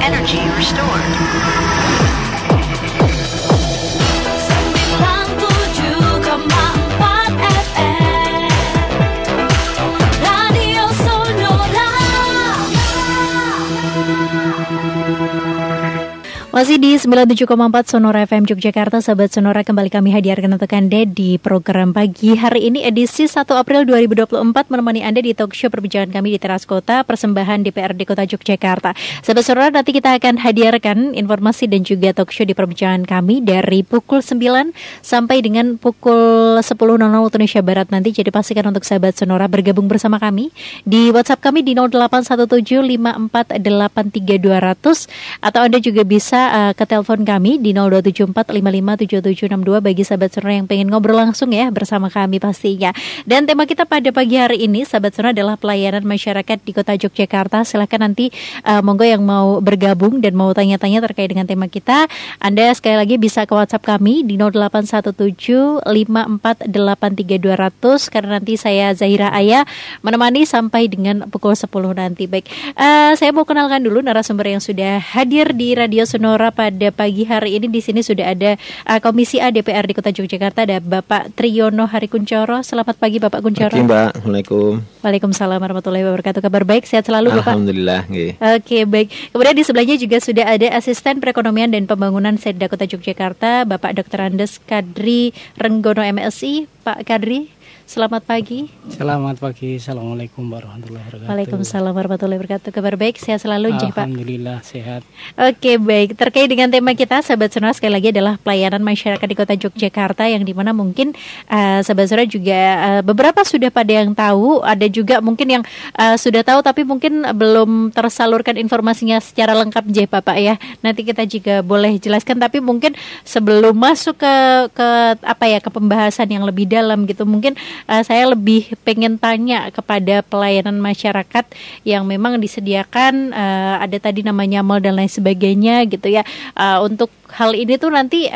Energy restored. Masih di 97,4 Sonora FM Yogyakarta, sahabat Sonora, kembali kami hadirkan untuk Anda di program pagi hari ini edisi 1 April 2024, menemani Anda di talk show perbincangan kami di Teras Kota, persembahan DPRD Kota Yogyakarta. Sahabat Sonora, nanti kita akan hadirkan informasi dan juga talk show di perbincangan kami dari pukul 9 sampai dengan pukul 10.00 waktu Indonesia Barat nanti. Jadi pastikan untuk sahabat Sonora bergabung bersama kami di WhatsApp kami di 08175483 atau Anda juga bisa ke telepon kami di 0274557762 bagi sahabat Sonora yang pengen ngobrol langsung ya bersama kami pastinya. Dan tema kita pada pagi hari ini, sahabat Sonora, adalah pelayanan masyarakat di Kota Yogyakarta. Silakan nanti monggo yang mau bergabung dan mau tanya-tanya terkait dengan tema kita, Anda sekali lagi bisa ke WhatsApp kami di 08175483 karena nanti saya Zahira Aya menemani sampai dengan pukul 10 nanti. Baik, saya mau kenalkan dulu narasumber yang sudah hadir di Radio Sonora pada pagi hari ini. Di sini sudah ada Komisi A DPRD Kota Yogyakarta, ada Bapak Triyono Harikuncoro. Selamat pagi Bapak Kuncoro. Pagi Mbak. Assalamualaikum. Waalaikumsalam warahmatullahi wabarakatuh. Kabar baik, sehat selalu Bapak? Alhamdulillah. Oke, baik. Kemudian di sebelahnya juga sudah ada Asisten Perekonomian dan Pembangunan Setda Kota Yogyakarta, Bapak Dr. Andes Kadri Renggono MSI. Pak Kadri, selamat pagi. Selamat pagi. Assalamualaikum warahmatullahi wabarakatuh. Waalaikumsalam warahmatullahi wabarakatuh. Kabar baik, sehat selalu Pak? Alhamdulillah sehat. Oke, baik. Terkait dengan tema kita, sahabat Sonora, sekali lagi adalah pelayanan masyarakat di Kota Yogyakarta, yang dimana mungkin sahabat Sonora juga beberapa sudah pada yang tahu, ada juga mungkin yang sudah tahu tapi mungkin belum tersalurkan informasinya secara lengkap Bapak ya. Nanti kita juga boleh jelaskan, tapi mungkin sebelum masuk ke pembahasan yang lebih dalam gitu, mungkin saya lebih pengen tanya kepada pelayanan masyarakat yang memang disediakan, ada tadi namanya mall dan lain sebagainya gitu ya. Untuk hal ini tuh nanti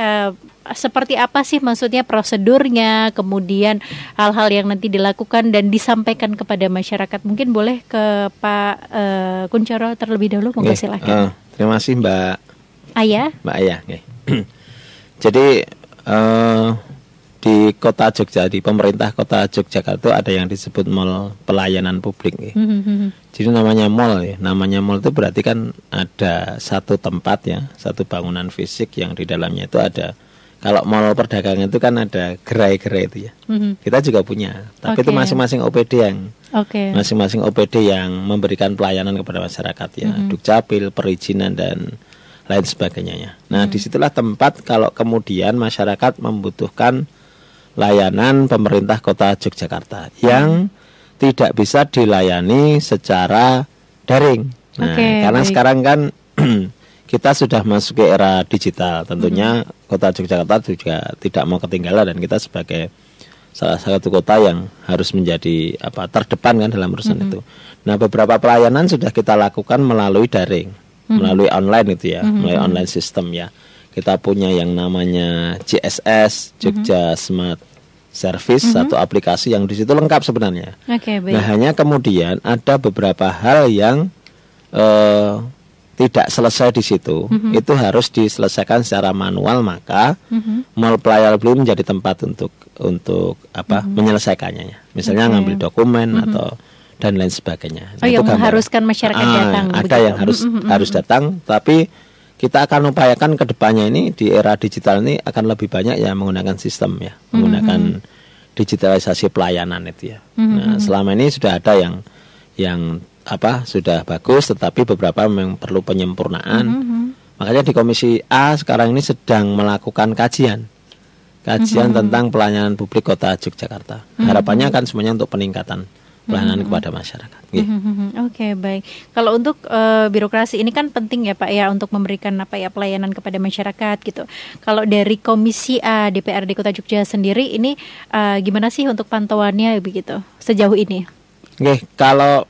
seperti apa sih maksudnya prosedurnya, kemudian hal-hal yang nanti dilakukan dan disampaikan kepada masyarakat. Mungkin boleh ke Pak Kuncoro terlebih dahulu, monggo silakan. Terima kasih Mbak Aya. Mbak Aya. Jadi di Kota Jogja, di pemerintah Kota Yogyakarta itu ada yang disebut mall pelayanan publik. Jadi namanya mall ya. Namanya mall itu berarti kan ada satu tempat ya, satu bangunan fisik yang di dalamnya itu ada. Kalau mall perdagangan itu kan ada gerai-gerai itu ya. Kita juga punya, tapi itu masing-masing OPD masing-masing OPD yang memberikan pelayanan kepada masyarakat ya, Dukcapil, perizinan dan lain sebagainya. Nah, disitulah tempat kalau kemudian masyarakat membutuhkan layanan pemerintah Kota Yogyakarta yang tidak bisa dilayani secara daring. Nah, karena sekarang kan kita sudah masuk ke era digital, tentunya Kota Yogyakarta juga tidak mau ketinggalan, dan kita sebagai salah satu kota yang harus menjadi terdepan kan dalam urusan itu. Nah, beberapa pelayanan sudah kita lakukan melalui daring, melalui online itu ya, melalui online system ya. Kita punya yang namanya JSS, Jogja Smart Service, satu aplikasi yang di situ lengkap sebenarnya. Nah, hanya kemudian ada beberapa hal yang tidak selesai di situ, itu harus diselesaikan secara manual, maka mall pelayanan publik menjadi tempat untuk menyelesaikannya. Misalnya ngambil dokumen atau dan lain sebagainya. Nah, yang mengharuskan masyarakat datang. Ada yang harus datang, tapi kita akan upayakan ke depannya ini di era digital ini akan lebih banyak ya menggunakan sistem ya, menggunakan digitalisasi pelayanan itu ya. Nah, selama ini sudah ada yang sudah bagus, tetapi beberapa memang perlu penyempurnaan. Makanya di Komisi A sekarang ini sedang melakukan kajian tentang pelayanan publik Kota Yogyakarta. Harapannya kan semuanya untuk peningkatan pelayanan kepada masyarakat. Oke, baik. Kalau untuk birokrasi ini kan penting ya Pak ya, untuk memberikan pelayanan kepada masyarakat gitu. Kalau dari Komisi A DPRD Kota Jogja sendiri ini gimana sih untuk pantauannya begitu sejauh ini? Kalau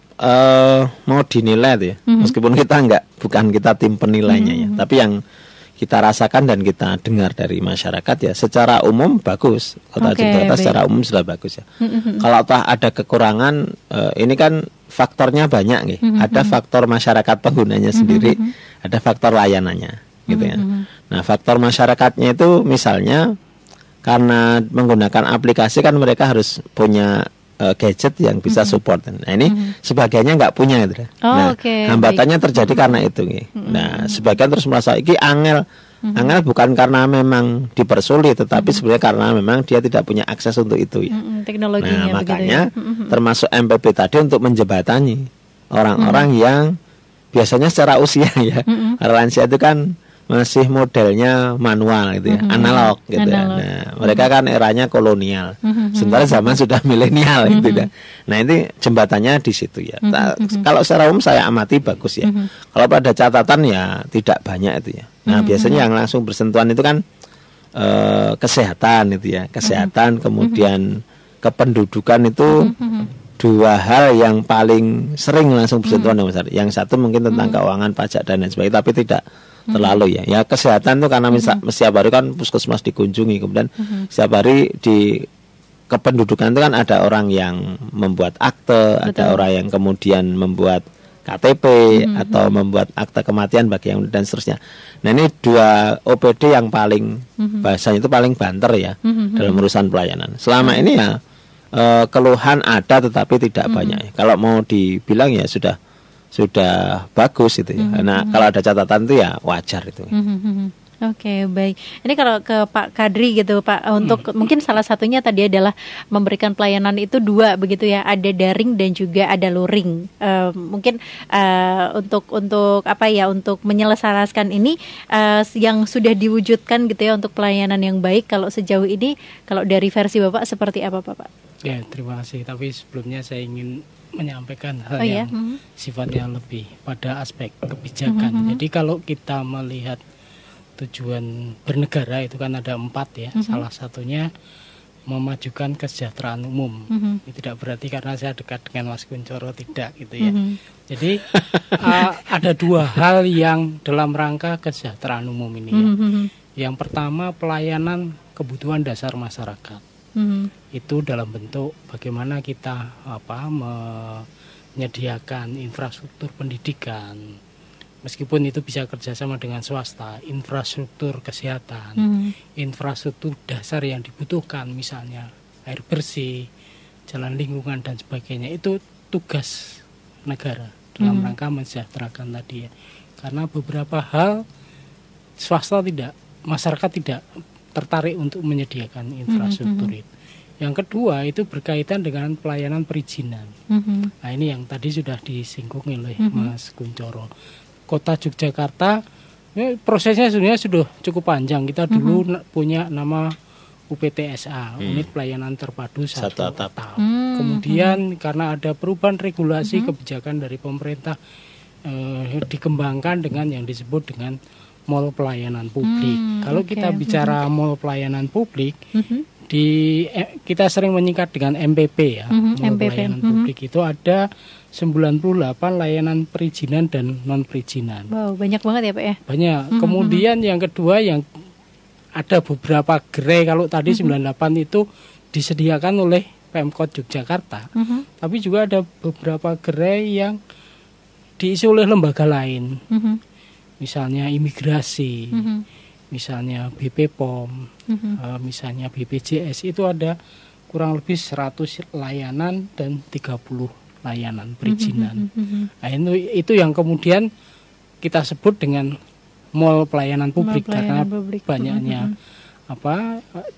mau dinilai ya, meskipun kita bukan kita tim penilainya ya, tapi yang kita rasakan dan kita dengar dari masyarakat ya, secara umum bagus. Kota Jakarta secara umum sudah bagus ya. Kalau toh ada kekurangan, ini kan faktornya banyak nih. Ada faktor masyarakat penggunanya sendiri, ada faktor layanannya, gitu ya. Nah, faktor masyarakatnya itu misalnya karena menggunakan aplikasi kan mereka harus punya gadget yang bisa support. Nah, ini sebagiannya nggak punya gitu. Nah, hambatannya terjadi karena itu nih. Nah, sebagian terus merasa ini angel. Angel bukan karena memang dipersulit, tetapi sebenarnya karena memang dia tidak punya akses untuk itu ya. Teknologinya. Nah, makanya termasuk MPP tadi untuk menjembatani orang-orang yang biasanya secara usia ya, lansia itu kan masih modelnya manual gitu ya, analog gitu ya. Nah, mereka kan eranya kolonial. Sementara zaman sudah milenial gitu ya. Nah, ini jembatannya di situ ya. Kalau secara umum saya amati bagus ya. Kalau pada catatan ya tidak banyak itu ya. Nah, biasanya yang langsung bersentuhan itu kan kesehatan itu ya. Kesehatan kemudian kependudukan itu dua hal yang paling sering langsung bersentuhan dengan masyarakat. Yang satu mungkin tentang keuangan, pajak dan lain sebagainya, tapi tidak terlalu ya. Ya kesehatan itu karena setiap hari kan puskesmas dikunjungi, kemudian setiap hari di kependudukan itu kan ada orang yang membuat akte, ada orang yang kemudian membuat KTP atau membuat akte kematian bagi yang dan seterusnya. Nah, ini dua OPD yang paling bahasanya itu paling banter ya dalam urusan pelayanan. Selama ini ya keluhan ada tetapi tidak banyak. Kalau mau dibilang ya sudah bagus itu ya. Karena kalau ada catatan itu ya wajar itu. Oke, baik. Ini kalau ke Pak Kadri gitu, Pak, untuk mungkin salah satunya tadi adalah memberikan pelayanan itu dua begitu ya, ada daring dan juga ada luring. Mungkin untuk apa ya, untuk menyelesaikan ini yang sudah diwujudkan gitu ya untuk pelayanan yang baik. Kalau sejauh ini, kalau dari versi Bapak seperti apa, Pak? Ya, terima kasih. Tapi sebelumnya saya ingin menyampaikan hal yang sifatnya lebih pada aspek kebijakan. Jadi kalau kita melihat tujuan bernegara itu kan ada 4 ya. Salah satunya memajukan kesejahteraan umum. Ini tidak berarti karena saya dekat dengan Mas Kuncoro, tidak gitu ya. Jadi ada 2 hal yang dalam rangka kesejahteraan umum ini ya. Yang pertama pelayanan kebutuhan dasar masyarakat. Itu dalam bentuk bagaimana kita menyediakan infrastruktur pendidikan, meskipun itu bisa kerjasama dengan swasta, infrastruktur kesehatan, infrastruktur dasar yang dibutuhkan, misalnya air bersih, jalan lingkungan dan sebagainya. Itu tugas negara dalam rangka mensejahterakan tadi ya. Karena beberapa hal swasta tidak, masyarakat tidak tertarik untuk menyediakan infrastruktur itu. Yang kedua itu berkaitan dengan pelayanan perizinan. Nah, ini yang tadi sudah disinggung oleh Mas Kuncoro. Kota Yogyakarta prosesnya sebenarnya sudah cukup panjang. Kita dulu punya nama UPTSA, Unit Pelayanan Terpadu Satu Atap. Kemudian karena ada perubahan regulasi kebijakan dari pemerintah, dikembangkan dengan yang disebut dengan mall pelayanan publik. Kalau kita bicara mall pelayanan publik, kita sering menyingkat dengan MPP ya. Mall pelayanan publik itu ada 98 layanan perizinan dan non perizinan. Wow, banyak banget ya, Pak ya. Banyak. Kemudian yang kedua yang ada beberapa gerai, kalau tadi 98 itu disediakan oleh Pemkot Yogyakarta. Tapi juga ada beberapa gerai yang diisi oleh lembaga lain. Misalnya imigrasi, misalnya BP POM, misalnya BPJS, itu ada kurang lebih 100 layanan dan 30 layanan perizinan. Nah, itu yang kemudian kita sebut dengan mall pelayanan publik, karena banyaknya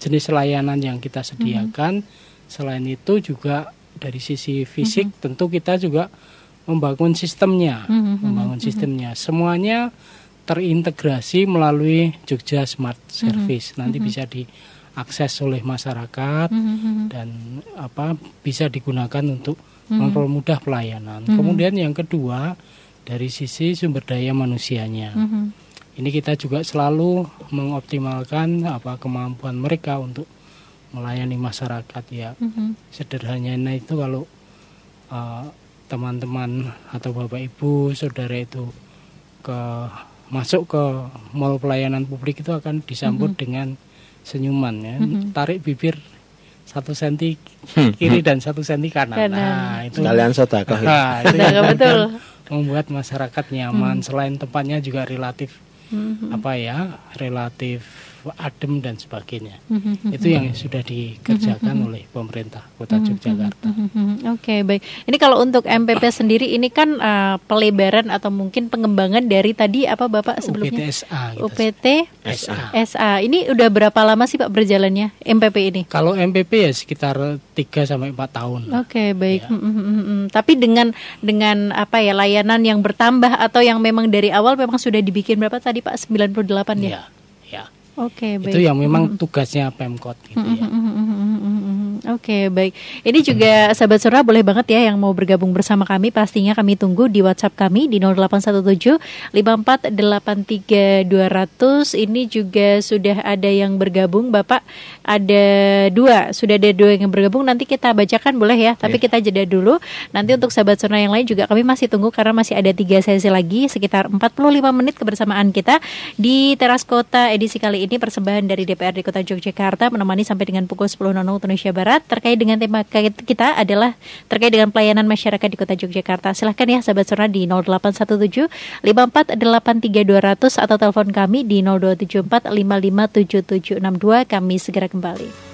jenis layanan yang kita sediakan. Selain itu juga dari sisi fisik tentu kita juga membangun sistemnya, semuanya terintegrasi melalui Jogja Smart Service. Nanti bisa diakses oleh masyarakat dan bisa digunakan untuk mempermudah pelayanan. Kemudian yang kedua dari sisi sumber daya manusianya. Ini kita juga selalu mengoptimalkan kemampuan mereka untuk melayani masyarakat ya. Sederhananya itu kalau teman-teman atau Bapak Ibu, saudara itu masuk ke mall pelayanan publik itu akan disambut dengan senyuman ya. Tarik bibir 1 senti kiri dan 1 senti kanan. Nah, itu sekalian sedekah. itu Sedekah, betul. membuat masyarakat nyaman. Selain tempatnya juga relatif relatif adem dan sebagainya. Itu yang sudah dikerjakan oleh pemerintah Kota Yogyakarta. Oke, baik. Ini kalau untuk MPP sendiri ini kan pelebaran atau mungkin pengembangan dari tadi apa Bapak sebelumnya? UPTSA. SA. Ini udah berapa lama sih Pak berjalannya MPP ini? Kalau MPP ya sekitar 3 sampai 4 tahun. Oke, baik. Ya. Tapi dengan apa ya, layanan yang bertambah atau yang memang dari awal memang sudah dibikin berapa tadi Pak? 98 ya? Ya. Oke, baik. Itu yang memang tugasnya Pemkot gitu ya. Oke, baik. Ini juga sahabat Sonora boleh banget ya yang mau bergabung bersama kami, pastinya kami tunggu di WhatsApp kami di 0817 5483 200. Ini juga sudah ada yang bergabung, Bapak. Sudah ada dua yang bergabung. Nanti kita bacakan boleh ya, tapi kita jeda dulu. Nanti untuk sahabat Sonora yang lain juga kami masih tunggu karena masih ada 3 sesi lagi sekitar 45 menit kebersamaan kita di Teras Kota edisi kali ini, persembahan dari DPRD Kota Yogyakarta menemani sampai dengan pukul 10.00 Indonesia Barat. Terkait dengan tema kita adalah terkait dengan pelayanan masyarakat di Kota Yogyakarta. Silahkan ya sahabat Sonora di 0817 5483 200 atau telepon kami di 0274 557762. Kami segera kembali.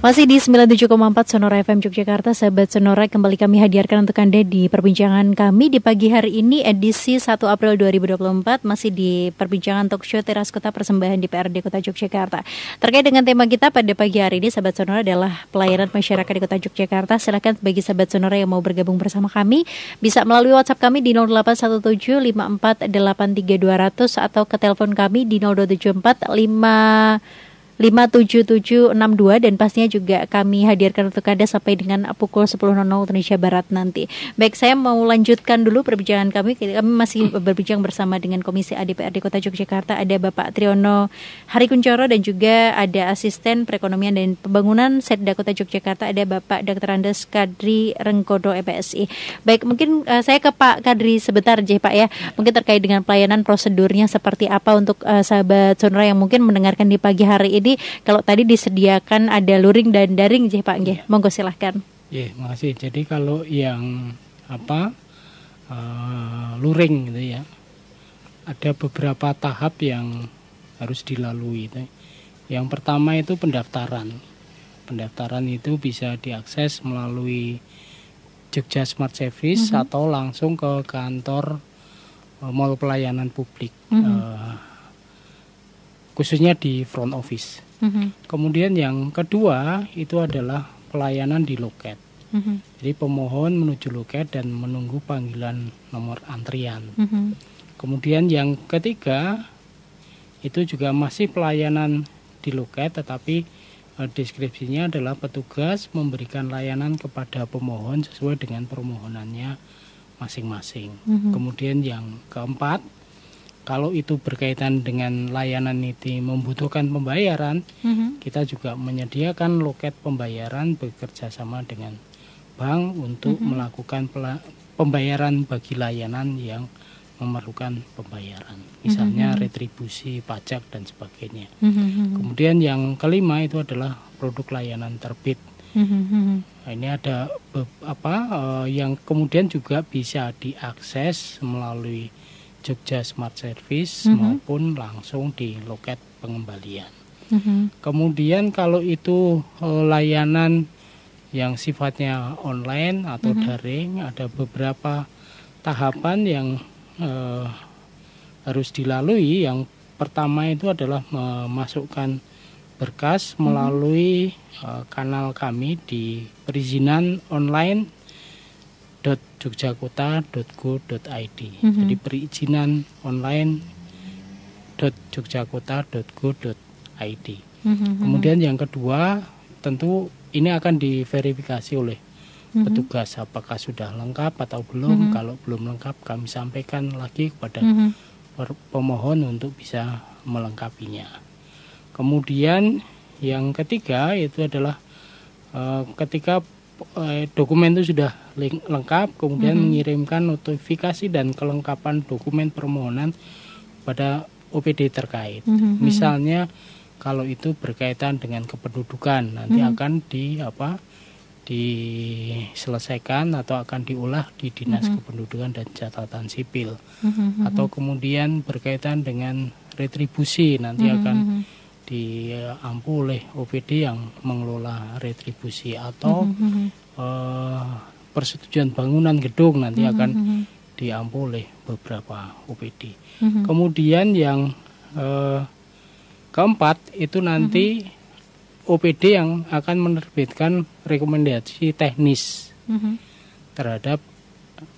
Masih di 97,4 Sonora FM Yogyakarta, sahabat Sonora, kembali kami hadirkan untuk Anda di perbincangan kami di pagi hari ini edisi 1 April 2024, masih di perbincangan talk show Teras Kota persembahan DPRD Kota Yogyakarta. Terkait dengan tema kita pada pagi hari ini, sahabat Sonora, adalah pelayanan masyarakat di Kota Yogyakarta. Silakan bagi sahabat Sonora yang mau bergabung bersama kami bisa melalui WhatsApp kami di 0817 5483 200 atau ke telepon kami di 0274 57762 dan pastinya juga kami hadirkan untuk Anda sampai dengan pukul 10.00 Indonesia Barat nanti. Baik, saya mau lanjutkan dulu perbincangan kami. Kami masih berbincang bersama dengan Komisi A DPRD Kota Yogyakarta. Ada Bapak Triyono Harikuncoro dan juga ada Asisten Perekonomian dan Pembangunan Setda Kota Yogyakarta, ada Bapak Dr. Andes Kadri Renggodo EPSI. Baik, mungkin saya ke Pak Kadri sebentar aja Pak ya. Mungkin terkait dengan pelayanan prosedurnya seperti apa untuk sahabat Sonora yang mungkin mendengarkan di pagi hari ini. Kalau tadi disediakan ada luring dan daring Pak, monggo silahkan. Makasih. Jadi kalau yang luring gitu ya, ada beberapa tahap yang harus dilalui. Yang pertama itu pendaftaran. Pendaftaran itu bisa diakses melalui Jogja Smart Service atau langsung ke kantor Mall Pelayanan Publik. Khususnya di front office. Kemudian yang kedua itu adalah pelayanan di loket. Jadi pemohon menuju loket dan menunggu panggilan nomor antrian. Kemudian yang ketiga itu juga masih pelayanan di loket, tetapi deskripsinya adalah petugas memberikan layanan kepada pemohon sesuai dengan permohonannya masing-masing. Kemudian yang keempat, kalau itu berkaitan dengan layanan itu membutuhkan pembayaran, kita juga menyediakan loket pembayaran bekerja sama dengan bank untuk melakukan pembayaran bagi layanan yang memerlukan pembayaran, misalnya retribusi, pajak dan sebagainya. Kemudian yang kelima itu adalah produk layanan terbit. Ini ada yang kemudian juga bisa diakses melalui Jogja Smart Service maupun langsung di loket pengembalian. Kemudian kalau itu layanan yang sifatnya online atau daring, ada beberapa tahapan yang harus dilalui. Yang pertama itu adalah memasukkan berkas melalui kanal kami di perizinan online .jogjakota.go.id. Jadi perizinan online.jogjakota.go.id. Kemudian yang kedua, tentu ini akan diverifikasi oleh petugas apakah sudah lengkap atau belum. Kalau belum lengkap, kami sampaikan lagi kepada pemohon untuk bisa melengkapinya. Kemudian yang ketiga itu adalah ketika dokumen itu sudah lengkap, kemudian mengirimkan notifikasi dan kelengkapan dokumen permohonan pada OPD terkait. Misalnya kalau itu berkaitan dengan kependudukan nanti akan diselesaikan atau akan diolah di Dinas Kependudukan dan Catatan Sipil. Atau kemudian berkaitan dengan retribusi nanti akan diampu oleh OPD yang mengelola retribusi, atau persetujuan bangunan gedung nanti akan diampu oleh beberapa OPD. Kemudian yang keempat itu nanti OPD yang akan menerbitkan rekomendasi teknis terhadap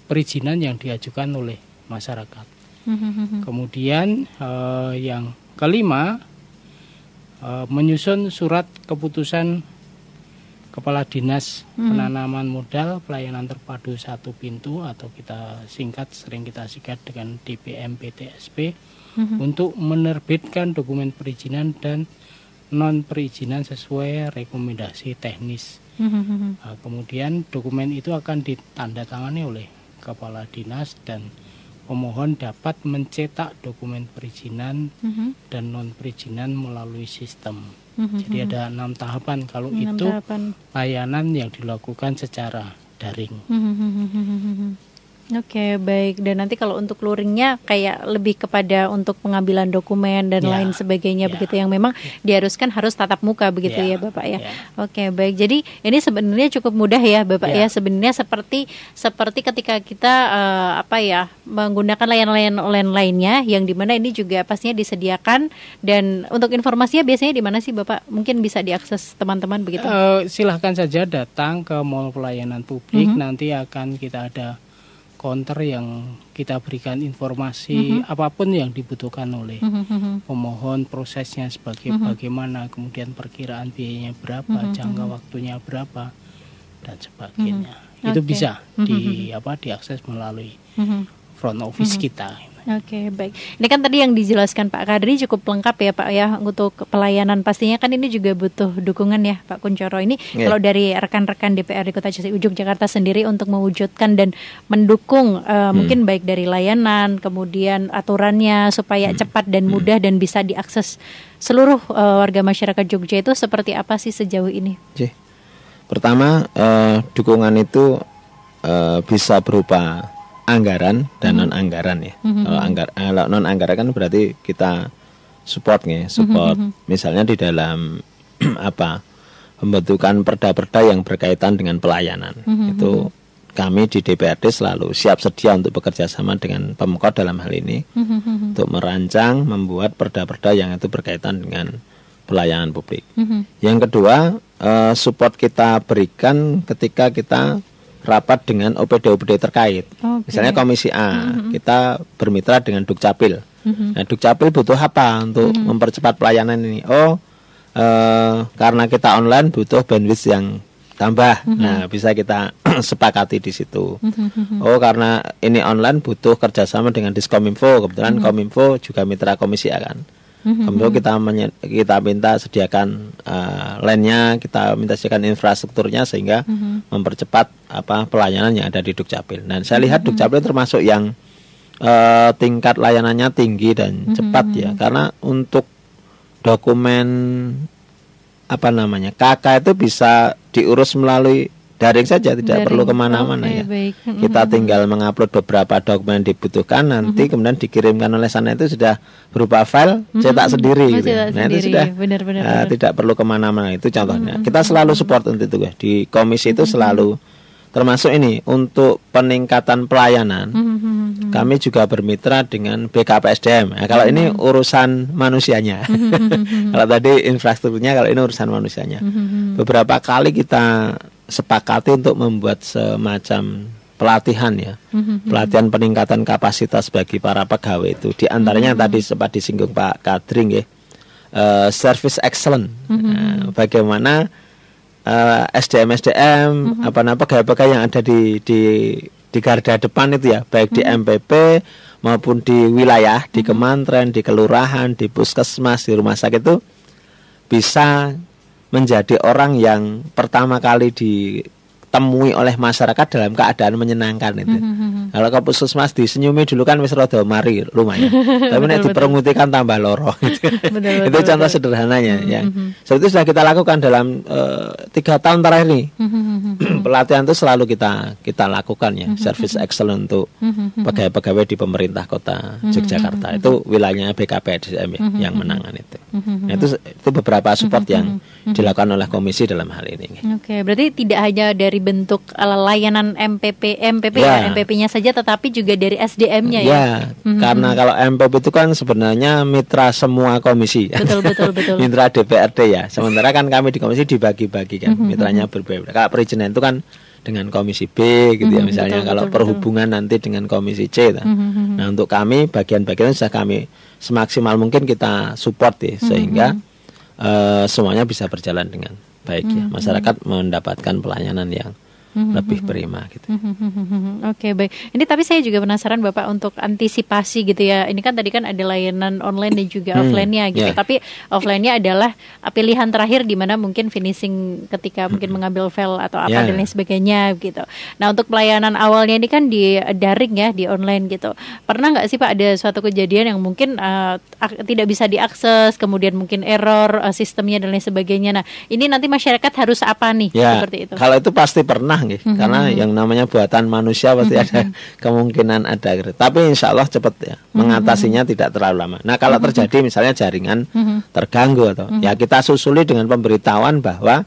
perizinan yang diajukan oleh masyarakat. Kemudian yang kelima, menyusun surat keputusan Kepala Dinas Penanaman Modal Pelayanan Terpadu Satu Pintu, atau sering kita singkat dengan DPM-PTSP, untuk menerbitkan dokumen perizinan dan non perizinan sesuai rekomendasi teknis. Kemudian dokumen itu akan ditandatangani oleh Kepala Dinas, dan pemohon dapat mencetak dokumen perizinan dan non perizinan melalui sistem. Jadi ada 6 tahapan kalau 6 itu tahapan layanan yang dilakukan secara daring. Oke, baik. Dan nanti kalau untuk luringnya kayak lebih kepada untuk pengambilan dokumen dan lain sebagainya begitu, yang memang diharuskan harus tatap muka begitu ya Bapak ya. Oke, baik. Jadi ini sebenarnya cukup mudah ya Bapak ya. Sebenarnya seperti ketika kita menggunakan layanan online lainnya, yang dimana ini juga pastinya disediakan. Dan untuk informasinya biasanya di mana sih Bapak? Mungkin bisa diakses teman-teman begitu. Silahkan saja datang ke Mall Pelayanan Publik. Nanti akan kita ada counter yang kita berikan informasi apapun yang dibutuhkan oleh pemohon, prosesnya sebagai bagaimana, kemudian perkiraan biayanya berapa, jangka waktunya berapa, dan sebagainya. Itu bisa diakses melalui front office kita. Oke, baik. Ini kan tadi yang dijelaskan Pak Kadri cukup lengkap ya Pak ya, untuk pelayanan. Pastinya kan ini juga butuh dukungan ya Pak Kunchoro. Ini kalau dari rekan-rekan DPRD Kota Yogyakarta sendiri untuk mewujudkan dan mendukung mungkin baik dari layanan, kemudian aturannya supaya cepat dan mudah dan bisa diakses seluruh warga masyarakat Jogja, itu seperti apa sih sejauh ini? Pertama, dukungan itu bisa berupa anggaran dan non anggaran ya. Kalau non anggaran kan berarti kita support misalnya di dalam pembentukan perda-perda yang berkaitan dengan pelayanan. Itu kami di DPRD selalu siap sedia untuk bekerja sama dengan Pemkot dalam hal ini untuk merancang, membuat perda-perda yang itu berkaitan dengan pelayanan publik. Yang kedua, support kita berikan ketika kita rapat dengan OPD-OPD terkait. Misalnya Komisi A, kita bermitra dengan Dukcapil. Nah, Dukcapil butuh apa untuk mempercepat pelayanan ini? Karena kita online butuh bandwidth yang tambah. Nah, bisa kita sepakati di situ. Karena ini online butuh kerjasama dengan Diskominfo. Kebetulan Kominfo juga mitra Komisi A kan. Kemudian kita minta sediakan line-nya, kita minta sediakan infrastrukturnya sehingga mempercepat pelayanan yang ada di Dukcapil. Dan saya lihat Dukcapil termasuk yang tingkat layanannya tinggi dan cepat ya, karena untuk dokumen KK itu bisa diurus melalui daring saja, tidak perlu kemana-mana ya. Kita tinggal mengupload beberapa dokumen yang dibutuhkan, nanti kemudian dikirimkan oleh sana, itu sudah berupa file cetak sendiri. Nah itu sudah tidak perlu kemana-mana, itu contohnya. Kita selalu support untuk itu di komisi itu selalu, termasuk ini untuk peningkatan pelayanan. Kami juga bermitra dengan BKPSDM. Nah, kalau ini urusan manusianya, kalau tadi infrastrukturnya, kalau ini urusan manusianya. Beberapa kali kita sepakati untuk membuat semacam pelatihan ya, pelatihan peningkatan kapasitas bagi para pegawai itu. Di antaranya tadi sempat disinggung Pak Kadri, service excellence. Bagaimana SDM pegawai-pegawai yang ada di garda depan itu ya, baik di MPP maupun di wilayah, di kementerian, di kelurahan, di puskesmas, di rumah sakit itu bisa menjadi orang yang pertama kali ditemui oleh masyarakat dalam keadaan menyenangkan itu. Kalau ke puskesmas disenyumi dulu kan wis rada mari lumayan. Tapi nek diperengutikan tambah loro gitu. Itu contoh sederhananya ya. So itu sudah kita lakukan dalam 3 tahun terakhir ini. Pelatihan itu selalu kita lakukan ya, service excellent untuk pegawai-pegawai di pemerintah Kota Yogyakarta. Itu wilayahnya BKPSDM ya, yang menangani itu. Nah, itu beberapa support yang dilakukan oleh komisi dalam hal ini. Oke, berarti tidak hanya dari bentuk layanan MPP ya, MPP-nya saja, tetapi juga dari SDM-nya ya. Ya, karena kalau MPP itu kan sebenarnya mitra semua komisi. Betul. Mitra DPRD ya. Sementara kan kami di komisi dibagi-bagi kan, mitranya berbeda. Kalau perizinan itu kan dengan komisi B gitu ya misalnya, kalau perhubungan nanti dengan komisi C. Nah, untuk kami bagian-bagian sudah kami semaksimal mungkin kita support ya, sehingga semuanya bisa berjalan dengan baik ya. Masyarakat mendapatkan pelayanan yang lebih prima gitu. Oke, baik. Ini tapi saya juga penasaran Bapak untuk antisipasi gitu ya. Ini kan tadi kan ada layanan online dan juga offline-nya gitu. Tapi offline-nya adalah pilihan terakhir di mana mungkin finishing ketika mungkin mengambil file atau apa dan lain sebagainya gitu. Nah, untuk pelayanan awalnya ini kan di daring ya, di online gitu. Pernah nggak sih Pak ada suatu kejadian yang mungkin tidak bisa diakses, kemudian mungkin error sistemnya dan lain sebagainya. Nah, ini nanti masyarakat harus apa nih seperti itu? Kalau itu pasti pernah. Karena yang namanya buatan manusia pasti ada kemungkinan ada. Tapi insya Allah cepat ya, mengatasinya tidak terlalu lama. Nah, kalau terjadi misalnya jaringan terganggu atau ya kita susuli dengan pemberitahuan bahwa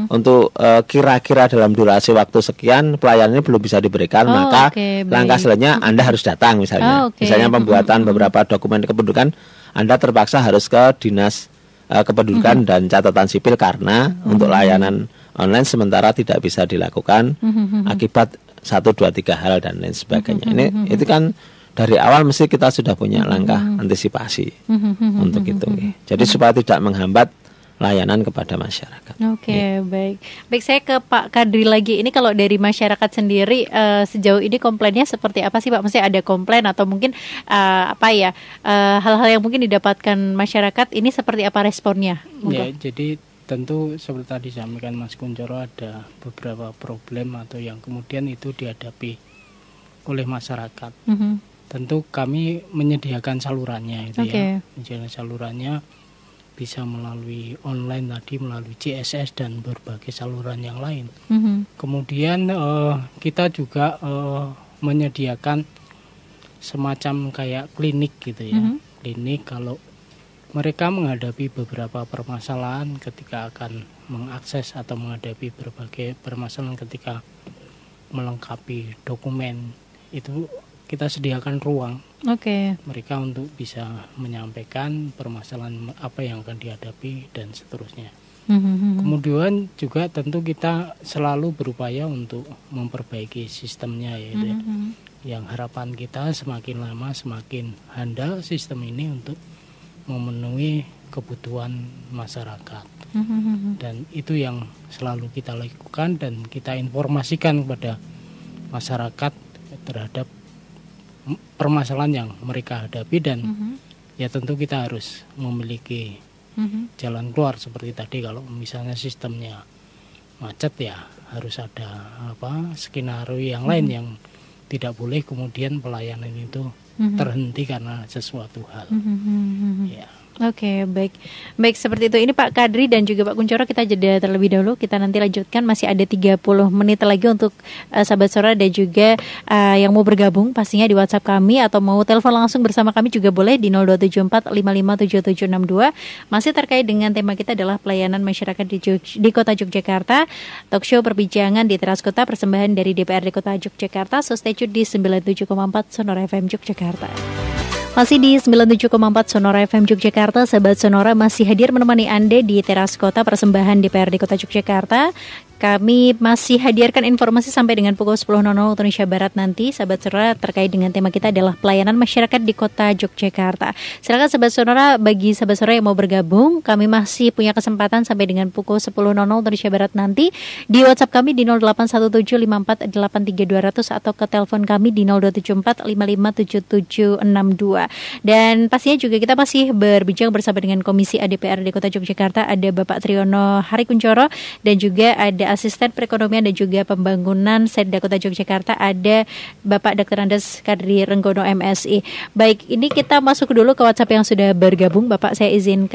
untuk kira-kira dalam durasi waktu sekian pelayanan ini belum bisa diberikan, maka langkah selanjutnya Anda harus datang misalnya. Misalnya pembuatan beberapa dokumen kependudukan, Anda terpaksa harus ke Dinas Kependudukan dan Catatan Sipil karena untuk layanan online sementara tidak bisa dilakukan akibat 1, 2, 3 hal dan lain sebagainya. Itu kan dari awal mesti kita sudah punya langkah antisipasi untuk itu. Jadi supaya tidak menghambat layanan kepada masyarakat. Oke, baik. Baik, saya ke Pak Kadri lagi. Ini kalau dari masyarakat sendiri sejauh ini komplainnya seperti apa sih Pak? Maksudnya ada komplain atau mungkin hal-hal yang mungkin didapatkan masyarakat ini seperti apa responnya? Ya, jadi tentu seperti tadi disampaikan Mas Kuncoro ada beberapa problem atau yang kemudian itu dihadapi oleh masyarakat. Tentu kami menyediakan salurannya itu ya. Menyediakan salurannya bisa melalui online tadi, melalui CSS dan berbagai saluran yang lain. Kemudian kita juga menyediakan semacam kayak klinik gitu ya. Klinik kalau mereka menghadapi beberapa permasalahan ketika akan mengakses atau menghadapi berbagai permasalahan ketika melengkapi dokumen, itu kita sediakan ruang mereka untuk bisa menyampaikan permasalahan apa yang akan dihadapi dan seterusnya. Kemudian juga tentu kita selalu berupaya untuk memperbaiki sistemnya yaitu yang harapan kita semakin lama semakin handal sistem ini untuk memenuhi kebutuhan masyarakat. Dan itu yang selalu kita lakukan dan kita informasikan kepada masyarakat terhadap permasalahan yang mereka hadapi dan ya tentu kita harus memiliki jalan keluar seperti tadi. Kalau misalnya sistemnya macet ya harus ada skenario yang lain yang tidak boleh kemudian pelayanan itu terhenti karena sesuatu hal. Ya. Oke, baik. Baik, seperti itu. Ini Pak Kadri dan juga Pak Kuncoro, kita jeda terlebih dahulu. Kita nanti lanjutkan, masih ada 30 menit lagi untuk sahabat Sonora dan juga yang mau bergabung pastinya di WhatsApp kami atau mau telepon langsung bersama kami juga boleh di 0274557762. Masih terkait dengan tema kita adalah pelayanan masyarakat di Kota Yogyakarta. Talk show perbincangan di Teras Kota, persembahan dari DPRD Kota Yogyakarta. So stay tune di 97,4 Sonora FM Yogyakarta. Masih di 97,4 Sonora FM Yogyakarta, sahabat Sonora masih hadir menemani Anda di Teras Kota, persembahan DPRD Kota Yogyakarta. Kami masih hadirkan informasi sampai dengan pukul 10.00 waktu Indonesia Barat nanti, sahabat Sonora, terkait dengan tema kita adalah pelayanan masyarakat di Kota Yogyakarta. Silakan sahabat Sonora, bagi sahabat Sonora yang mau bergabung, kami masih punya kesempatan sampai dengan pukul 10.00 waktu Indonesia Barat nanti di WhatsApp kami di 08175483.200 atau ke telepon kami di 0274557762. Dan pastinya juga kita masih berbincang bersama dengan Komisi ADPRD Kota Yogyakarta, ada Bapak Triyono Hari Kuncoro dan juga ada ada Asisten Perekonomian dan juga Pembangunan Setda Kota Yogyakarta, ada Bapak Dr. Andes Kadri Renggono MSI. Baik, ini kita masuk dulu ke WhatsApp yang sudah bergabung. Bapak, saya izin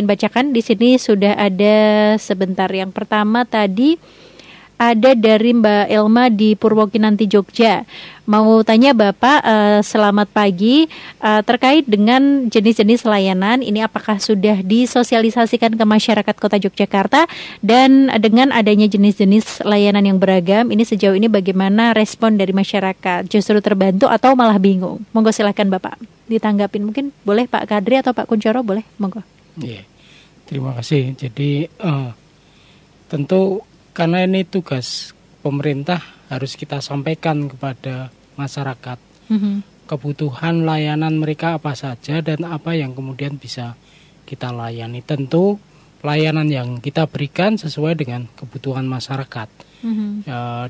bacakan. Di sini sudah ada sebentar. Yang pertama tadi ada dari Mbak Elma di Purwokinanti, Jogja. Mau tanya Bapak, selamat pagi, terkait dengan jenis-jenis layanan ini, apakah sudah disosialisasikan ke masyarakat Kota Yogyakarta, dan dengan adanya jenis-jenis layanan yang beragam ini sejauh ini bagaimana respon dari masyarakat? Justru terbantu atau malah bingung? Monggo silakan Bapak ditanggapin. Mungkin boleh Pak Kadri atau Pak Kuncoro, boleh? Monggo. Iya, terima kasih. Jadi tentu karena ini tugas pemerintah, harus kita sampaikan kepada masyarakat kebutuhan layanan mereka apa saja dan apa yang kemudian bisa kita layani. Tentu pelayanan yang kita berikan sesuai dengan kebutuhan masyarakat,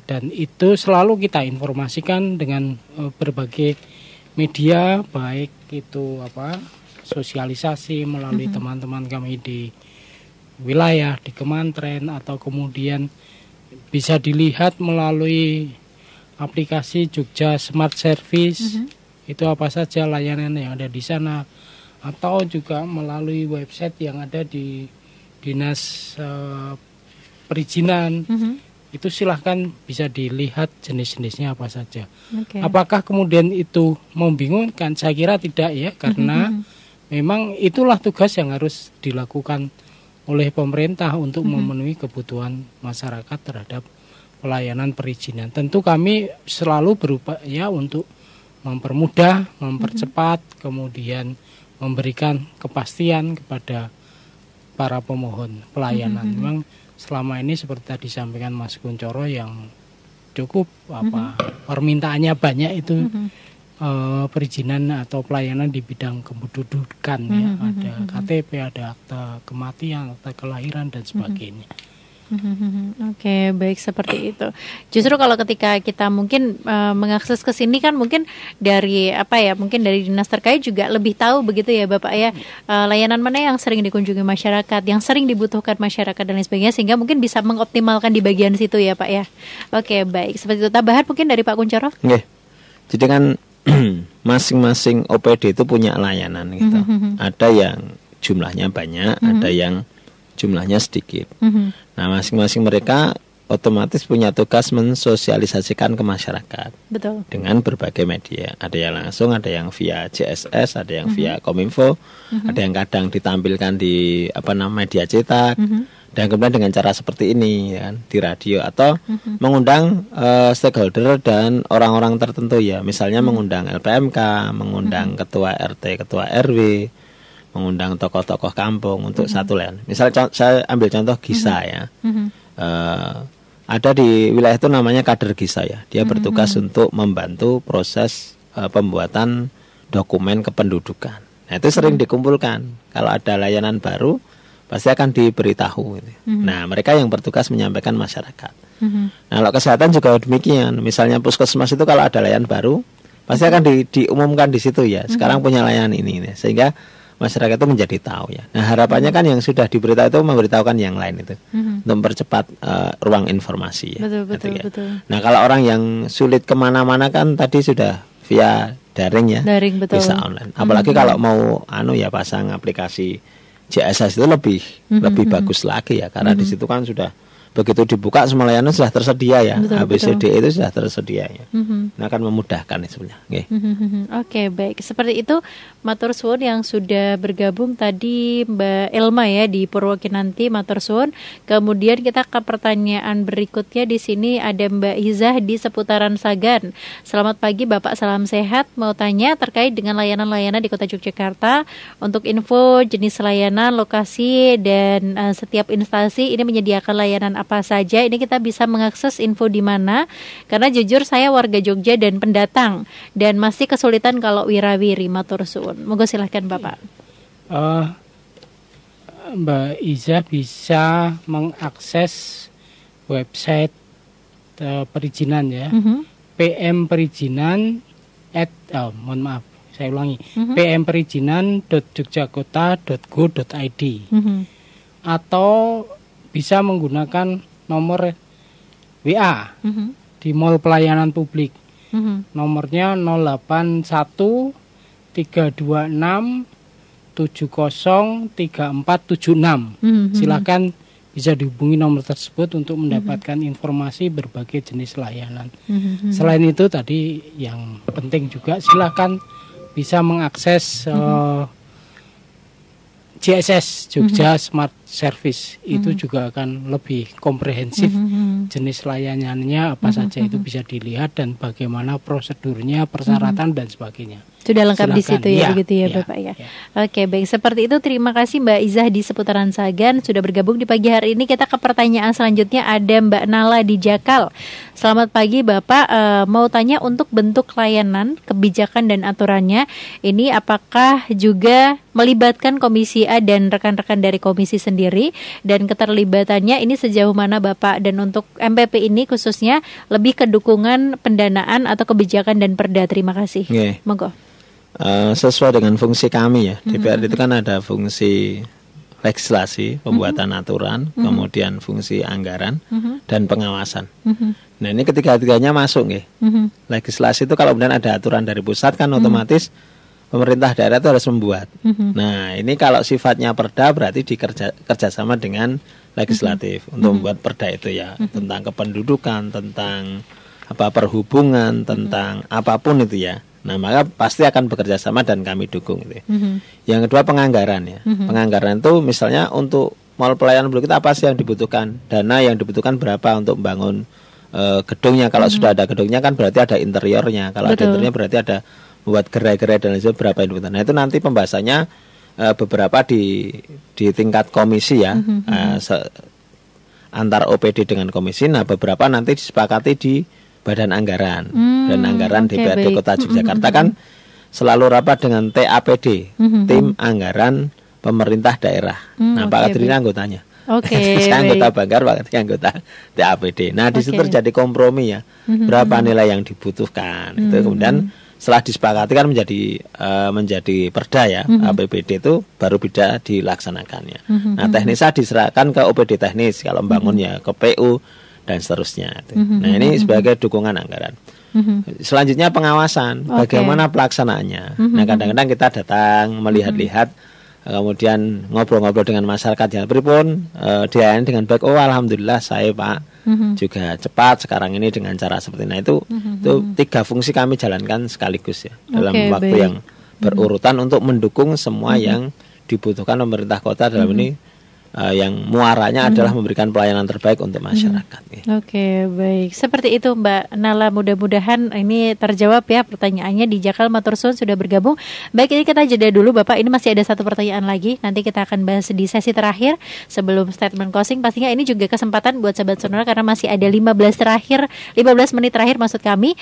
dan itu selalu kita informasikan dengan berbagai media, baik itu sosialisasi melalui teman-teman kami di wilayah, di Kementerian, atau kemudian bisa dilihat melalui aplikasi Jogja Smart Service, itu apa saja layanan yang ada di sana, atau juga melalui website yang ada di Dinas Perizinan. Itu silahkan bisa dilihat jenis-jenisnya apa saja. Apakah kemudian itu membingungkan? Saya kira tidak ya, karena memang itulah tugas yang harus dilakukan oleh pemerintah untuk memenuhi kebutuhan masyarakat terhadap pelayanan perizinan. Tentu kami selalu berupaya untuk mempermudah, mempercepat, kemudian memberikan kepastian kepada para pemohon pelayanan. Memang selama ini seperti tadi disampaikan Mas Kuncoro, yang cukup permintaannya banyak itu perizinan atau pelayanan di bidang kependudukan, ya, ada KTP, ada akta kematian, akta kelahiran dan sebagainya. Oke, baik, seperti itu. Justru kalau ketika kita mungkin mengakses ke sini kan mungkin dari mungkin dari dinas terkait juga lebih tahu begitu ya Bapak ya, layanan mana yang sering dikunjungi masyarakat, yang sering dibutuhkan masyarakat dan lain sebagainya, sehingga mungkin bisa mengoptimalkan di bagian situ ya Pak ya. Oke, baik, seperti itu. Tambahan mungkin dari Pak Kuncoro? Nggih. Jadi kan masing-masing OPD itu punya layanan gitu. Ada yang jumlahnya banyak, ada yang jumlahnya sedikit. Nah, masing-masing mereka otomatis punya tugas mensosialisasikan ke masyarakat. Betul. Dengan berbagai media. Ada yang langsung, ada yang via JSS, ada yang via Kominfo, ada yang kadang ditampilkan di media cetak. Dan kemudian dengan cara seperti ini ya, di radio atau mengundang stakeholder dan orang-orang tertentu ya, misalnya mengundang LPMK, mengundang ketua RT, ketua RW, mengundang tokoh-tokoh kampung untuk satu layanan. Misal saya ambil contoh GISA ya, ada di wilayah itu namanya kader GISA ya, dia bertugas untuk membantu proses pembuatan dokumen kependudukan. Nah itu sering dikumpulkan, kalau ada layanan baru pasti akan diberitahu. Nah, mereka yang bertugas menyampaikan masyarakat. Nah, kalau kesehatan juga demikian. Misalnya puskesmas itu kalau ada layanan baru, pasti akan diumumkan di situ ya. Sekarang punya layanan ini, sehingga masyarakat itu menjadi tahu ya. Nah, harapannya kan yang sudah diberitahu itu memberitahukan yang lain itu, untuk mempercepat ruang informasi ya. Betul. Nah, kalau orang yang sulit kemana-mana kan tadi sudah via daring ya, betul. Bisa online. Apalagi kalau mau pasang aplikasi JSS itu lebih bagus lagi ya, karena di situ kan sudah begitu dibuka semua layanan sudah tersedia ya, ABCD itu sudah tersedia ya. Nah, akan memudahkan sebenarnya. Oke, baik, seperti itu. Matur suwun yang sudah bergabung tadi Mbak Elma ya di Purwokinanti, matur suwun. Kemudian kita ke pertanyaan berikutnya. Di sini ada Mbak Izah di seputaran Sagan. Selamat pagi Bapak, salam sehat. Mau tanya terkait dengan layanan-layanan di Kota Yogyakarta. Untuk info jenis layanan, lokasi dan setiap instansi ini menyediakan layanan apa saja, ini kita bisa mengakses info di mana, karena jujur saya warga Jogja dan pendatang dan masih kesulitan kalau wirawiri. Matur suwun. Moga silahkan Bapak. Mbak Iza bisa mengakses website perizinan ya, PM perizinan pmperizinan.jogjakota.go.id, atau bisa menggunakan nomor WA di Mall Pelayanan Publik. Nomornya 081 326 70 3476. Silakan bisa dihubungi nomor tersebut untuk mendapatkan informasi berbagai jenis layanan. Selain itu tadi yang penting juga silakan bisa mengakses JSS Jogja Smart Service. Itu juga akan lebih komprehensif jenis layanannya apa saja itu bisa dilihat dan bagaimana prosedurnya, persyaratan dan sebagainya. Sudah lengkap Silakan. di situ ya, begitu ya, Bapak ya. Oke, baik. Seperti itu, terima kasih Mbak Izah di seputaran Sagan sudah bergabung di pagi hari ini. Kita ke pertanyaan selanjutnya, ada Mbak Nala di Jakal. Selamat pagi Bapak, mau tanya untuk bentuk layanan, kebijakan dan aturannya, ini apakah juga melibatkan Komisi A dan rekan-rekan dari komisi sendiri, dan keterlibatannya ini sejauh mana Bapak, dan untuk MPP ini khususnya lebih ke dukungan pendanaan atau kebijakan dan perda. Terima kasih. Monggo. Sesuai dengan fungsi kami ya, DPR itu kan ada fungsi legislasi, pembuatan aturan, kemudian fungsi anggaran dan pengawasan. Nah ini ketiga-tiganya masuk nggih. Legislasi itu kalau kemudian ada aturan dari pusat kan otomatis pemerintah daerah itu harus membuat. Nah ini kalau sifatnya perda berarti kerjasama dengan legislatif untuk membuat perda itu ya, tentang kependudukan, tentang perhubungan, tentang apapun itu ya. Nah maka pasti akan bekerja sama dan kami dukung itu. Yang kedua penganggaran ya. Penganggaran itu misalnya untuk mall pelayanan publik kita apa sih yang dibutuhkan, dana yang dibutuhkan berapa untuk membangun gedungnya. Kalau sudah ada gedungnya kan berarti ada interiornya. Kalau ada interiornya berarti ada buat gerai-gerai dan lain sebagainya, berapa yang dibutuhkan. Nah itu nanti pembahasannya beberapa di tingkat komisi ya, antar OPD dengan komisi. Nah beberapa nanti disepakati di Badan Anggaran dan Anggaran DPRD Kota Yogyakarta kan selalu rapat dengan TAPD, Tim Anggaran Pemerintah Daerah. Nah Pak Kadri anggotanya. Saya anggota Banggar, Pak Kadri anggota TAPD. Nah di situ terjadi kompromi ya, berapa nilai yang dibutuhkan. Itu kemudian setelah disepakati kan menjadi perda ya, APBD itu baru bisa dilaksanakannya. Nah teknisnya diserahkan ke OPD teknis, kalau membangun ya ke PU dan seterusnya. Nah ini sebagai dukungan anggaran. Selanjutnya pengawasan, bagaimana pelaksanaannya. Nah kadang-kadang kita datang melihat-lihat, kemudian ngobrol-ngobrol dengan masyarakat yang pripun, dilayani dengan baik. Oh alhamdulillah saya Pak juga cepat sekarang ini dengan cara seperti ini. Itu tiga fungsi kami jalankan sekaligus ya, dalam waktu yang berurutan untuk mendukung semua yang dibutuhkan pemerintah kota dalam ini. Yang muaranya adalah memberikan pelayanan terbaik untuk masyarakat. Oke, baik. Seperti itu Mbak Nala, mudah-mudahan ini terjawab ya pertanyaannya. Di Jakal matur suwun sudah bergabung. Baik, ini kita jeda dulu Bapak. Ini masih ada satu pertanyaan lagi. Nanti kita akan bahas di sesi terakhir sebelum statement closing. Pastinya ini juga kesempatan buat sahabat Sonora karena masih ada 15 menit terakhir maksud kami.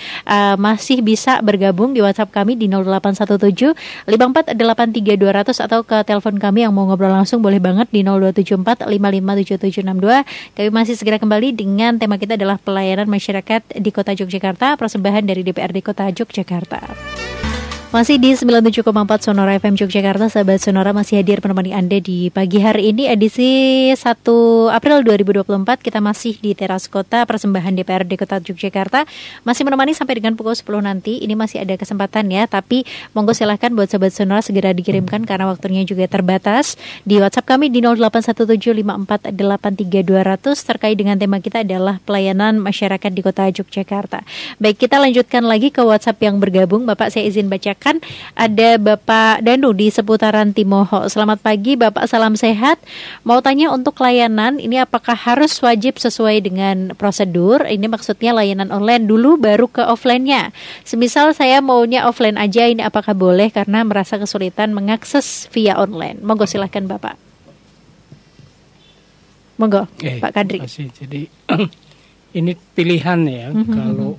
Masih bisa bergabung di WhatsApp kami di 0817 5483 200 atau ke telepon kami yang mau ngobrol langsung boleh banget di 0274557762. Kami masih segera kembali dengan tema kita adalah pelayanan masyarakat di Kota Yogyakarta, persembahan dari DPRD Kota Yogyakarta. Masih di 97,4 Sonora FM Yogyakarta, sahabat Sonora masih hadir menemani Anda di pagi hari ini edisi 1 April 2024. Kita masih di teras kota persembahan DPRD Kota Yogyakarta. Masih menemani sampai dengan pukul 10 nanti. Ini masih ada kesempatan ya, tapi monggo silahkan buat sahabat Sonora segera dikirimkan karena waktunya juga terbatas. Di WhatsApp kami di 08175483 200 terkait dengan tema kita adalah pelayanan masyarakat di Kota Yogyakarta. Baik, kita lanjutkan lagi ke WhatsApp yang bergabung. Bapak saya izin bacakan. Ada Bapak Danu di seputaran Timoho. Selamat pagi Bapak, salam sehat. Mau tanya untuk layanan ini apakah harus wajib sesuai dengan prosedur? Ini maksudnya layanan online dulu baru ke offline-nya. Semisal saya maunya offline aja, ini apakah boleh karena merasa kesulitan mengakses via online? Monggo silahkan Bapak. Monggo Pak Kadri. Jadi ini pilihan ya. Kalau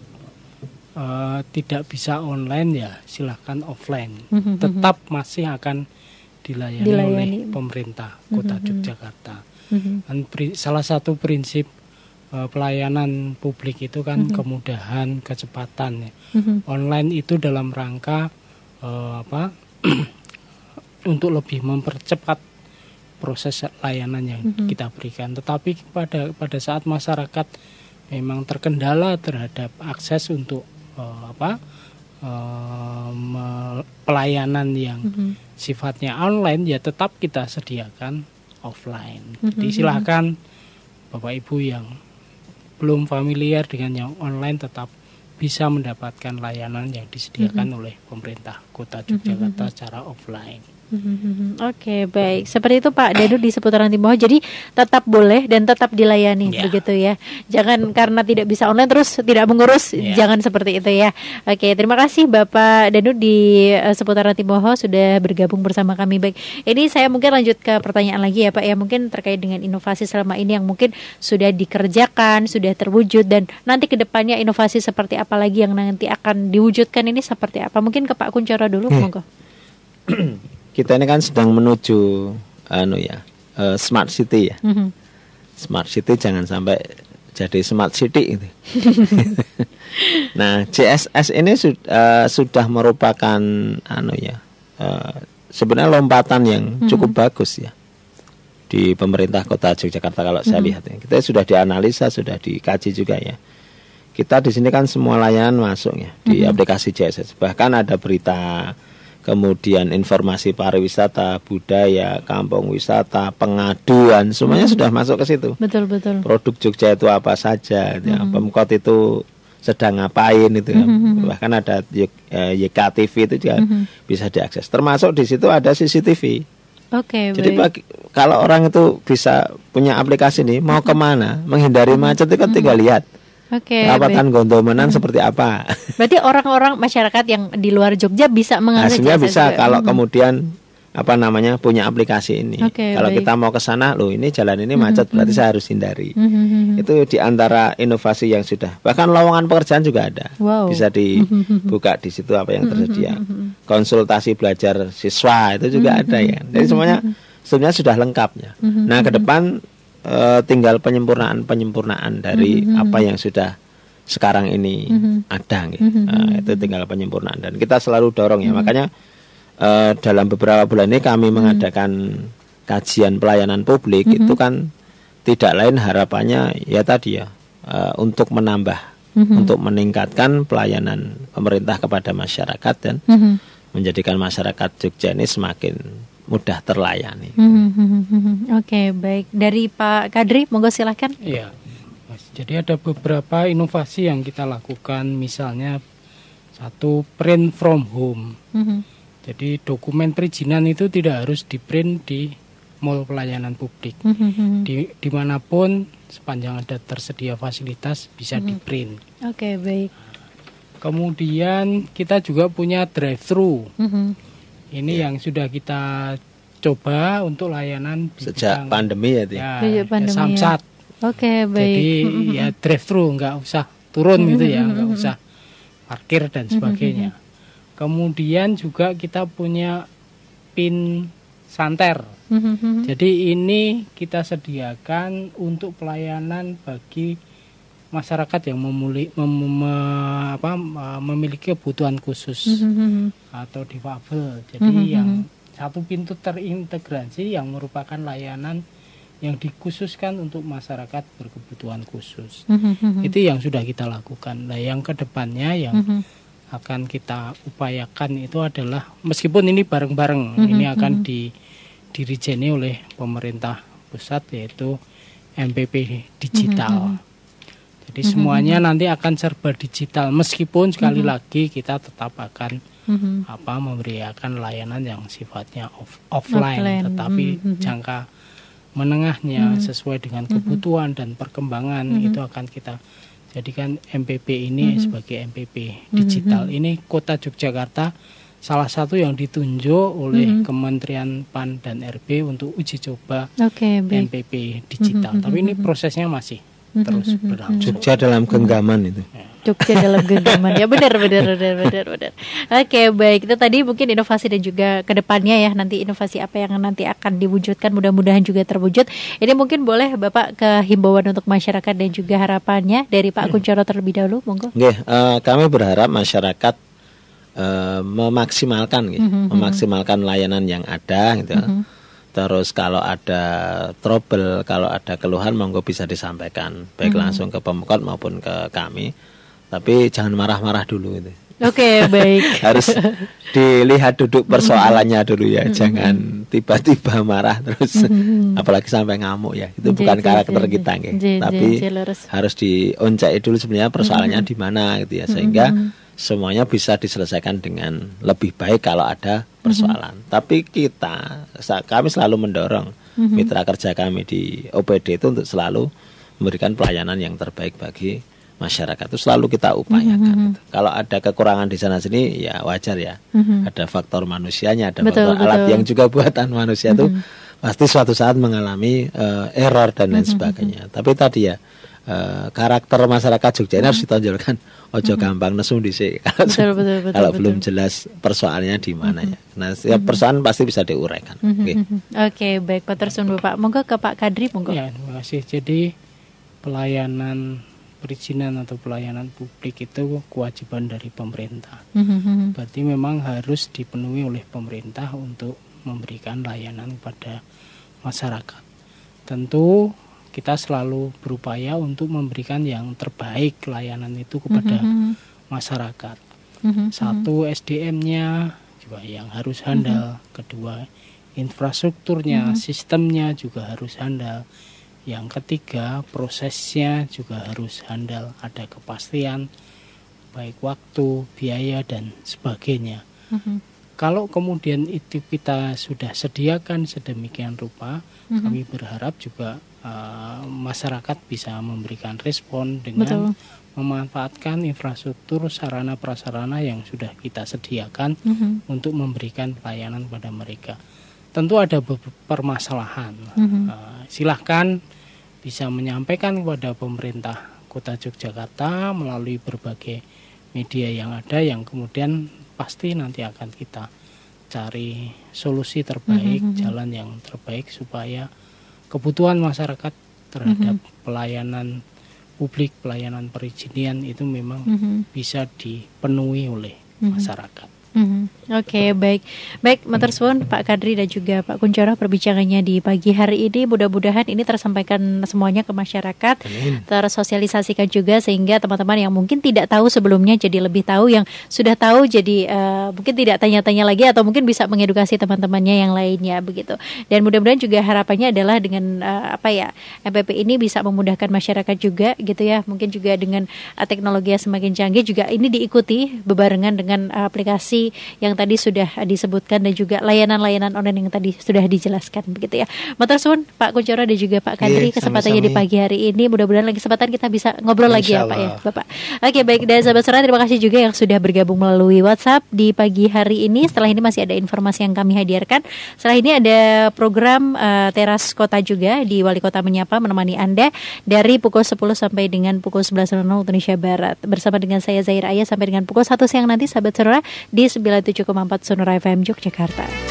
tidak bisa online ya silahkan offline. Tetap masih akan dilayani oleh pemerintah Kota Yogyakarta. Dan salah satu prinsip pelayanan publik itu kan kemudahan, kecepatan ya. Online itu dalam rangka untuk lebih mempercepat proses layanan yang kita berikan. Tetapi pada saat masyarakat memang terkendala terhadap akses untuk pelayanan yang sifatnya online, ya tetap kita sediakan offline. Jadi silakan Bapak Ibu yang belum familiar dengan yang online tetap bisa mendapatkan layanan yang disediakan oleh pemerintah Kota Yogyakarta secara offline. Oke, baik. Seperti itu Pak Danu di seputaran Timoho. Jadi tetap boleh dan tetap dilayani, begitu ya. Jangan karena tidak bisa online terus tidak mengurus, jangan seperti itu ya. Oke, terima kasih Bapak Danu di seputaran Timoho sudah bergabung bersama kami. Baik, ini saya mungkin lanjut ke pertanyaan lagi ya Pak ya, mungkin terkait dengan inovasi selama ini yang mungkin sudah dikerjakan, sudah terwujud, dan nanti ke depannya inovasi seperti apa lagi yang nanti akan diwujudkan ini seperti apa? Mungkin ke Pak Kuncoro dulu, monggo. Kita ini kan sedang menuju smart city ya. Smart city jangan sampai jadi smart city gitu. Nah, JSS ini sudah merupakan sebenarnya lompatan yang cukup bagus ya di pemerintah Kota Yogyakarta kalau saya lihat ya. Kita sudah dianalisa, sudah dikaji juga ya. Kita di sini kan semua layanan masuk ya di aplikasi JSS. Bahkan ada berita, kemudian informasi pariwisata, budaya, kampung wisata, pengaduan, semuanya sudah masuk ke situ. Betul. Produk Jogja itu apa saja, ya, Pemkot itu sedang ngapain itu. Bahkan ada YKTV itu juga bisa diakses. Termasuk di situ ada CCTV. Oke. Jadi kalau orang itu bisa punya aplikasi ini, mau kemana, menghindari macet itu kan tinggal lihat. Perawatan Gondomenan seperti apa. Berarti orang-orang masyarakat yang di luar Jogja bisa mengakses. Hasilnya bisa kalau kemudian punya aplikasi ini. Kalau kita mau ke sana, loh ini jalan ini macet, berarti saya harus hindari. Itu di antara inovasi yang sudah. Bahkan lowongan pekerjaan juga ada. Bisa dibuka di situ apa yang tersedia. Konsultasi belajar siswa itu juga ada ya. Jadi semuanya sebenarnya sudah lengkapnya. Nah, ke depan tinggal penyempurnaan dari apa yang sudah sekarang ini ada gitu. Itu tinggal penyempurnaan dan kita selalu dorong ya. Makanya dalam beberapa bulan ini kami mengadakan kajian pelayanan publik. Itu kan tidak lain harapannya ya tadi ya, untuk menambah, untuk meningkatkan pelayanan pemerintah kepada masyarakat dan menjadikan masyarakat Jogja ini semakin mudah terlayani. Oke, baik. Dari Pak Kadri, monggo silakan. Iya, jadi ada beberapa inovasi yang kita lakukan. Misalnya satu, print from home. Jadi dokumen perizinan itu tidak harus di print di mall pelayanan publik. Dimanapun sepanjang ada tersedia fasilitas bisa di print. Oke, baik. Kemudian kita juga punya drive-thru. Ini yang sudah kita coba untuk layanan sejak pandemi ya, Samsat. Oke, baik. Jadi ya drive-thru, nggak usah turun gitu ya, nggak usah parkir dan sebagainya. Kemudian juga kita punya PIN santer. Jadi ini kita sediakan untuk pelayanan bagi masyarakat yang memiliki kebutuhan khusus atau difabel. Jadi yang satu pintu terintegrasi yang merupakan layanan yang dikhususkan untuk masyarakat berkebutuhan khusus. Itu yang sudah kita lakukan. Nah, yang kedepannya yang akan kita upayakan itu adalah, meskipun ini bareng-bareng, ini akan dirijeni oleh pemerintah pusat, yaitu MPP digital. Jadi semuanya nanti akan serba digital, meskipun sekali lagi kita tetap akan memberikan layanan yang sifatnya offline, tetapi jangka menengahnya sesuai dengan kebutuhan dan perkembangan itu akan kita jadikan MPP ini sebagai MPP digital. Ini Kota Yogyakarta salah satu yang ditunjuk oleh Kementerian PAN dan RB untuk uji coba MPP digital. Tapi ini prosesnya masih terus berlangsung. Jogja dalam genggaman itu. Jogja dalam genggaman ya, benar. Oke, baik, itu tadi mungkin inovasi dan juga kedepannya ya, nanti inovasi apa yang nanti akan diwujudkan, mudah-mudahan juga terwujud. Ini mungkin boleh Bapak ke himbauan untuk masyarakat dan juga harapannya dari Pak Kuncoro terlebih dahulu, monggo. Kami berharap masyarakat memaksimalkan layanan yang ada gitu. Terus kalau ada trouble, kalau ada keluhan monggo bisa disampaikan baik langsung ke Pemkot maupun ke kami. Tapi jangan marah-marah dulu itu. Oke, baik. Harus dilihat duduk persoalannya dulu ya. Jangan tiba-tiba marah terus apalagi sampai ngamuk ya. Itu bukan karakter kita nggih. Tapi harus dioncai dulu sebenarnya persoalannya di mana gitu ya, sehingga semuanya bisa diselesaikan dengan lebih baik kalau ada persoalan. Tapi kami selalu mendorong mitra kerja kami di OPD itu untuk selalu memberikan pelayanan yang terbaik bagi masyarakat. Itu selalu kita upayakan. Kalau ada kekurangan di sana sini ya wajar ya. Ada faktor manusianya, ada faktor alat yang juga buatan manusia itu pasti suatu saat mengalami error dan lain sebagainya. Tapi tadi ya karakter masyarakat Jogja ini harus ditonjolkan. Ojo gampang nesu dhisik. Kalau belum jelas persoalannya di mana ya. Nah, setiap persoalan pasti bisa diuraikan. Oke, baik Pak Tersun Bapak. Monggo ke Pak Kadri, monggo. Ya, terima kasih. Jadi pelayanan perizinan atau pelayanan publik itu kewajiban dari pemerintah. Berarti memang harus dipenuhi oleh pemerintah untuk memberikan layanan kepada masyarakat. Tentu kita selalu berupaya untuk memberikan yang terbaik layanan itu kepada masyarakat. Satu, SDM-nya juga yang harus handal. Kedua, infrastrukturnya, sistemnya juga harus handal. Yang ketiga, prosesnya juga harus handal. Ada kepastian, baik waktu, biaya, dan sebagainya. Kalau kemudian itu kita sudah sediakan sedemikian rupa, kami berharap juga masyarakat bisa memberikan respon dengan memanfaatkan infrastruktur sarana prasarana yang sudah kita sediakan untuk memberikan pelayanan pada mereka. Tentu ada permasalahan. Silahkan bisa menyampaikan kepada pemerintah Kota Yogyakarta melalui berbagai media yang ada, yang kemudian pasti nanti akan kita cari solusi terbaik, jalan yang terbaik supaya kebutuhan masyarakat terhadap pelayanan publik, pelayanan perizinan itu memang bisa dipenuhi oleh masyarakat. Oke, baik. Baik, matur suwun Pak Kadri dan juga Pak Kunchoro perbincangannya di pagi hari ini. Mudah-mudahan ini tersampaikan semuanya ke masyarakat, tersosialisasikan juga sehingga teman-teman yang mungkin tidak tahu sebelumnya jadi lebih tahu, yang sudah tahu jadi mungkin tidak tanya-tanya lagi atau mungkin bisa mengedukasi teman-temannya yang lainnya begitu. Dan mudah-mudahan juga harapannya adalah dengan MPP ini bisa memudahkan masyarakat juga gitu ya. Mungkin juga dengan teknologi yang semakin canggih juga ini diikuti bebarengan dengan aplikasi yang tadi sudah disebutkan dan juga layanan-layanan online yang tadi sudah dijelaskan begitu ya. Matur suwun Pak Kunchoro dan juga Pak Kadri kesempatannya di pagi hari ini. Mudah-mudahan lagi kesempatan kita bisa ngobrol lagi ya Pak ya Bapak. Oke, baik, dan sahabat Sonora terima kasih juga yang sudah bergabung melalui WhatsApp di pagi hari ini. Setelah ini masih ada informasi yang kami hadirkan. Setelah ini ada program Teras Kota juga di Wali Kota Menyapa menemani Anda dari pukul 10 sampai dengan pukul 11.00 Indonesia Barat. Bersama dengan saya Zahira Ayah sampai dengan pukul 1 siang nanti sahabat Sonora di 97,4 Sonora FM Yogyakarta.